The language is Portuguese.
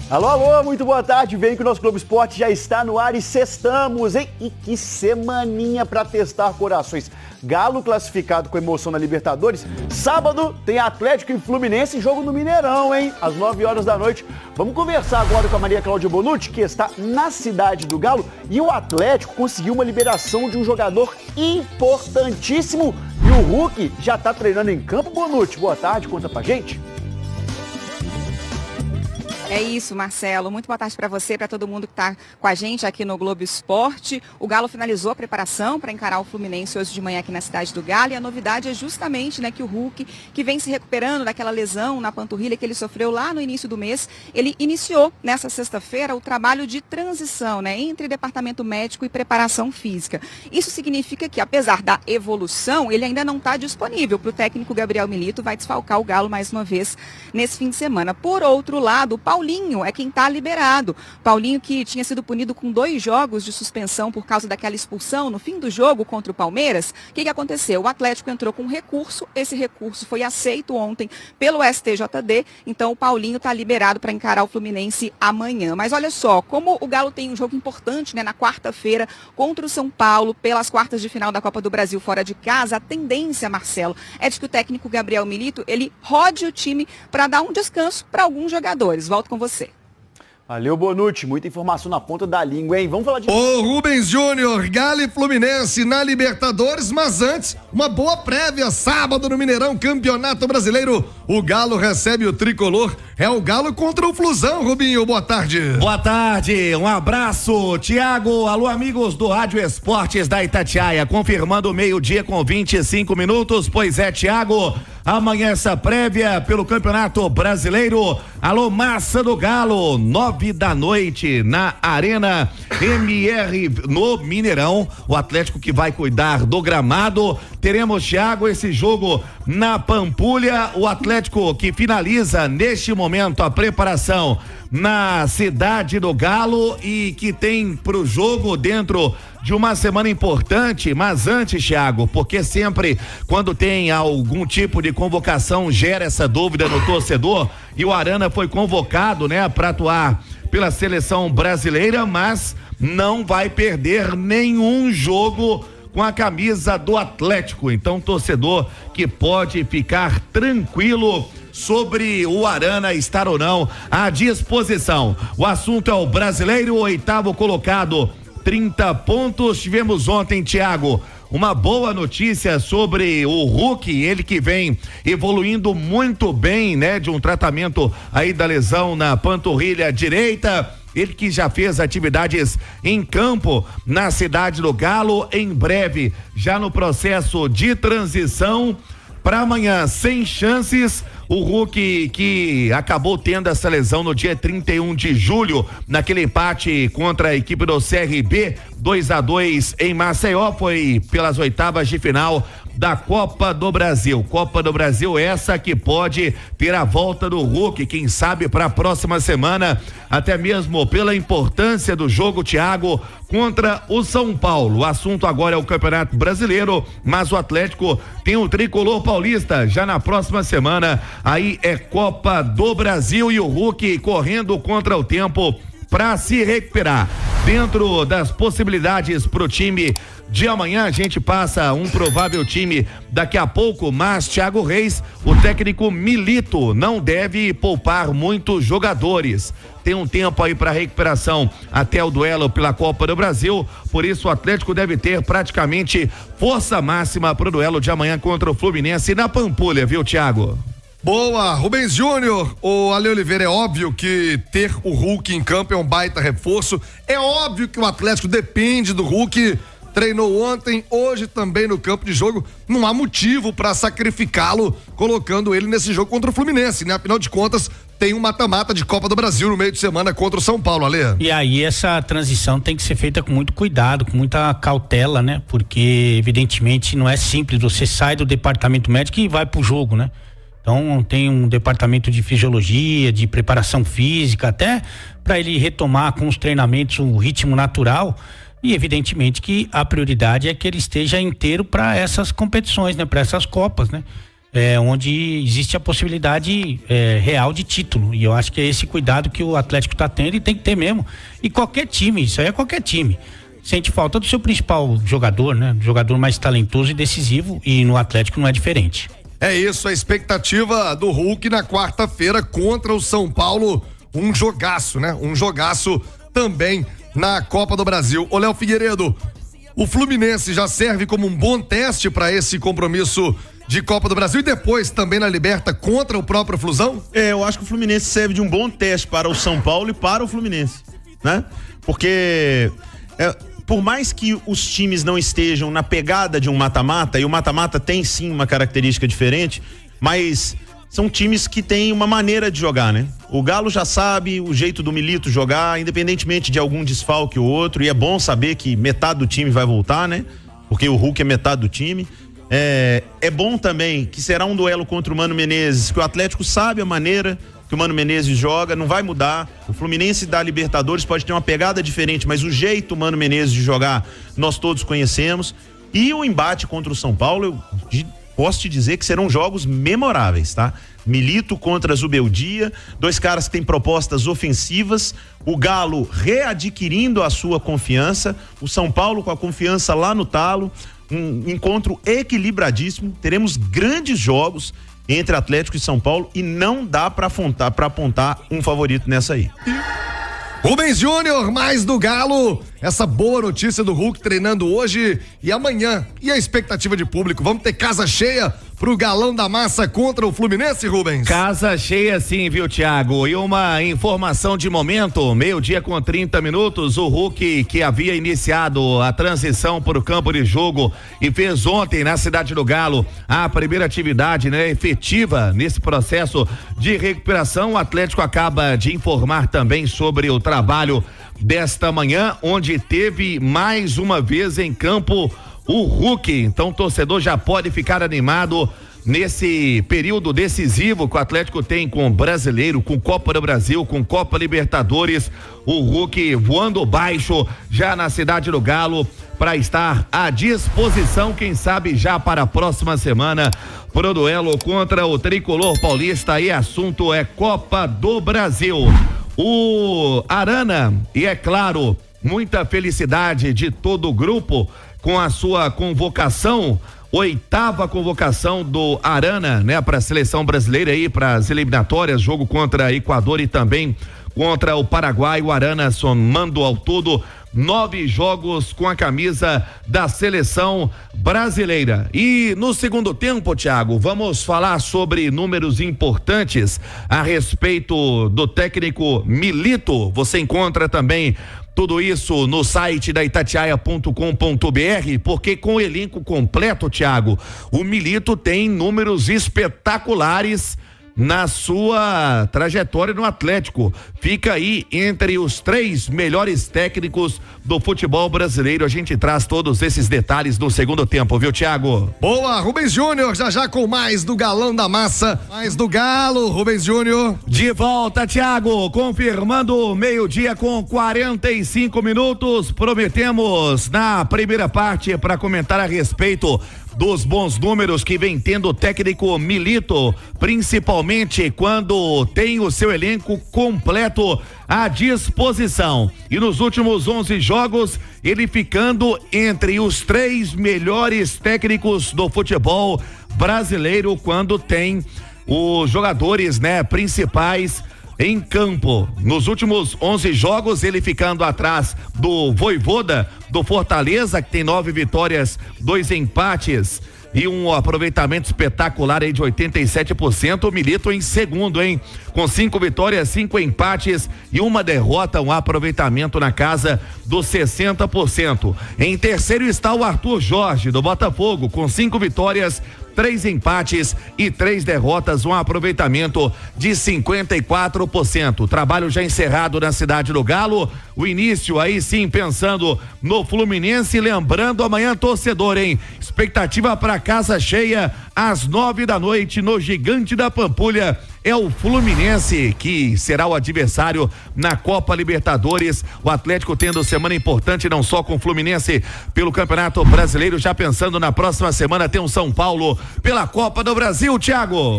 Alô, alô, muito boa tarde. Vem que o nosso Globo Esporte já está no ar e sextamos, hein? E que semaninha para testar corações. Galo classificado com emoção na Libertadores. Sábado tem Atlético e Fluminense, jogo no Mineirão, hein? Às 9 horas da noite. Vamos conversar agora com a Maria Cláudia Bonucci, que está na cidade do Galo. E o Atlético conseguiu uma liberação de um jogador importantíssimo. E o Hulk já está treinando em campo. Bonucci, boa tarde, conta pra gente. É isso, Marcelo. Muito boa tarde para você, para todo mundo que está com a gente aqui no Globo Esporte. O Galo finalizou a preparação para encarar o Fluminense hoje de manhã aqui na cidade do Galo. E a novidade é justamente, que o Hulk, que vem se recuperando daquela lesão na panturrilha que ele sofreu lá no início do mês, ele iniciou nessa sexta-feira o trabalho de transição, entre departamento médico e preparação física. Isso significa que, apesar da evolução, ele ainda não está disponível para o técnico Gabriel Milito, vai desfalcar o Galo mais uma vez nesse fim de semana. Por outro lado, o Paulinho é quem está liberado. Paulinho, que tinha sido punido com 2 jogos de suspensão por causa daquela expulsão no fim do jogo contra o Palmeiras. O que aconteceu? O Atlético entrou com um recurso, esse recurso foi aceito ontem pelo STJD, então o Paulinho está liberado para encarar o Fluminense amanhã. Mas olha só, como o Galo tem um jogo importante na quarta-feira contra o São Paulo, pelas quartas de final da Copa do Brasil fora de casa, a tendência, Marcelo, é de que o técnico Gabriel Milito, ele rode o time para dar um descanso para alguns jogadores. Volto com você. Valeu, Bonucci. Muita informação na ponta da língua, hein? Vamos falar de... Ô, Rubens Júnior, Galo e Fluminense na Libertadores, mas antes, uma boa prévia, sábado no Mineirão, Campeonato Brasileiro. O Galo recebe o tricolor, é o Galo contra o Flusão, Rubinho, boa tarde. Boa tarde, um abraço, Tiago, alô amigos do Rádio Esportes da Itatiaia, confirmando o meio-dia com 25 minutos, pois é, Tiago, amanhã essa prévia pelo Campeonato Brasileiro, alô massa do Galo, 9 da noite na Arena MR no Mineirão, o Atlético que vai cuidar do gramado. Teremos, Thiago, esse jogo na Pampulha, o Atlético que finaliza neste momento a preparação na cidade do Galo e que tem pro jogo dentro de uma semana importante, mas antes, Thiago, porque sempre quando tem algum tipo de convocação gera essa dúvida no torcedor, e o Arana foi convocado, para atuar pela seleção brasileira, mas não vai perder nenhum jogo com a camisa do Atlético. Então, torcedor que pode ficar tranquilo sobre o Arana estar ou não à disposição. O assunto é o brasileiro, o 8º colocado, 30 pontos. Tivemos ontem, Thiago, uma boa notícia sobre o Hulk, ele que vem evoluindo muito bem, de um tratamento aí da lesão na panturrilha direita. Ele que já fez atividades em campo na cidade do Galo, em breve, já no processo de transição para amanhã, sem chances. O Hulk que acabou tendo essa lesão no dia 31 de julho, naquele empate contra a equipe do CRB, 2-2 em Maceió, foi pelas oitavas de final da Copa do Brasil. Copa do Brasil essa que pode ter a volta do Hulk, quem sabe para a próxima semana, até mesmo pela importância do jogo, Thiago, contra o São Paulo. O assunto agora é o Campeonato Brasileiro, mas o Atlético tem o tricolor paulista já na próxima semana. Aí é Copa do Brasil e o Hulk correndo contra o tempo para se recuperar. Dentro das possibilidades pro time de amanhã, a gente passa um provável time daqui a pouco, mas Thiago Reis, o técnico Milito, não deve poupar muitos jogadores. Tem um tempo aí para recuperação até o duelo pela Copa do Brasil, por isso o Atlético deve ter praticamente força máxima pro duelo de amanhã contra o Fluminense na Pampulha, viu, Thiago? Boa, Rubens Júnior, o Ale Oliveira, é óbvio que ter o Hulk em campo é um baita reforço, é óbvio que o Atlético depende do Hulk, treinou ontem, hoje também no campo de jogo, não há motivo para sacrificá-lo, colocando ele nesse jogo contra o Fluminense, afinal de contas, tem um mata-mata de Copa do Brasil no meio de semana contra o São Paulo, Ale. E aí essa transição tem que ser feita com muito cuidado, com muita cautela, porque evidentemente não é simples, você sai do departamento médico e vai pro jogo, Então tem um departamento de fisiologia, de preparação física, até para ele retomar com os treinamentos o ritmo natural, e evidentemente que a prioridade é que ele esteja inteiro para essas competições, para essas copas, onde existe a possibilidade real de título. E eu acho que é esse cuidado que o Atlético está tendo e tem que ter mesmo. E qualquer time, isso aí é qualquer time. Sente falta do seu principal jogador, né? Jogador mais talentoso e decisivo, e no Atlético não é diferente. É isso, a expectativa do Hulk na quarta-feira contra o São Paulo, um jogaço, né? Um jogaço também na Copa do Brasil. Ô Léo Figueiredo, o Fluminense já serve como um bom teste para esse compromisso de Copa do Brasil e depois também na Liberta contra o próprio Flusão? Eu acho que o Fluminense serve de um bom teste para o São Paulo e para o Fluminense, né? Porque por mais que os times não estejam na pegada de um mata-mata, e o mata-mata tem sim uma característica diferente, mas são times que têm uma maneira de jogar, né? O Galo já sabe o jeito do Milito jogar, independentemente de algum desfalque ou outro, e é bom saber que metade do time vai voltar, né? Porque o Hulk é metade do time. É bom também que será um duelo contra o Mano Menezes, que o Atlético sabe a maneira que o Mano Menezes joga, não vai mudar. O Fluminense da Libertadores pode ter uma pegada diferente, mas o jeito o Mano Menezes de jogar, nós todos conhecemos. E o embate contra o São Paulo, eu posso te dizer que serão jogos memoráveis, tá? Milito contra Zubeldia, dois caras que têm propostas ofensivas, o Galo readquirindo a sua confiança, o São Paulo com a confiança lá no talo, um encontro equilibradíssimo, teremos grandes jogos entre Atlético e São Paulo e não dá para apontar um favorito nessa aí. Rubens Júnior, mais do Galo, essa boa notícia do Hulk treinando hoje e amanhã. E a expectativa de público? Vamos ter casa cheia pro Galão da Massa contra o Fluminense, Rubens? Casa cheia sim, viu, Thiago? E uma informação de momento, 12:30, o Hulk, que havia iniciado a transição para o campo de jogo e fez ontem na Cidade do Galo a primeira atividade, né, efetiva nesse processo de recuperação. O Atlético acaba de informar também sobre o trabalho desta manhã, onde teve mais uma vez em campo o Hulk. Então o torcedor já pode ficar animado nesse período decisivo que o Atlético tem com o Brasileiro, com Copa do Brasil, com Copa Libertadores. O Hulk voando baixo já na Cidade do Galo para estar à disposição, quem sabe já para a próxima semana, pro duelo contra o Tricolor Paulista. E assunto é Copa do Brasil. O Arana, e é claro, muita felicidade de todo o grupo com a sua convocação, 8ª convocação do Arana, né, para a seleção brasileira aí, para as eliminatórias, jogo contra Equador e também contra o Paraguai. O Arana somando ao todo 9 jogos com a camisa da seleção brasileira. E no segundo tempo, Thiago, vamos falar sobre números importantes a respeito do técnico Milito. Você encontra também tudo isso no site da Itatiaia.com.br, porque com o elenco completo, Thiago, o Milito tem números espetaculares na sua trajetória no Atlético. Fica aí entre os 3 melhores técnicos do futebol brasileiro. A gente traz todos esses detalhes no segundo tempo, viu, Thiago? Boa, Rubens Júnior, já com mais do Galão da Massa, mais do Galo, Rubens Júnior. De volta, Thiago, confirmando 12:45. Prometemos na primeira parte para comentar a respeito dos bons números que vem tendo o técnico Milito, principalmente quando tem o seu elenco completo à disposição. E nos últimos 11 jogos, ele ficando entre os 3 melhores técnicos do futebol brasileiro quando tem os jogadores, né, principais em campo. Nos últimos 11 jogos, ele ficando atrás do Vojvoda, do Fortaleza, que tem 9 vitórias, 2 empates e um aproveitamento espetacular aí de 87%. O Milito em segundo, hein? Com 5 vitórias, 5 empates e uma derrota, um aproveitamento na casa dos 60%. Em terceiro está o Arthur Jorge, do Botafogo, com 5 vitórias, 3 empates e 3 derrotas, um aproveitamento de 54%. O trabalho já encerrado na Cidade do Galo, o início aí sim pensando no Fluminense, lembrando amanhã, torcedor, hein? Expectativa para casa cheia às 9 da noite no Gigante da Pampulha, é o Fluminense, que será o adversário na Copa Libertadores. O Atlético tendo semana importante, não só com o Fluminense pelo Campeonato Brasileiro, já pensando na próxima semana tem um São Paulo pela Copa do Brasil, Thiago.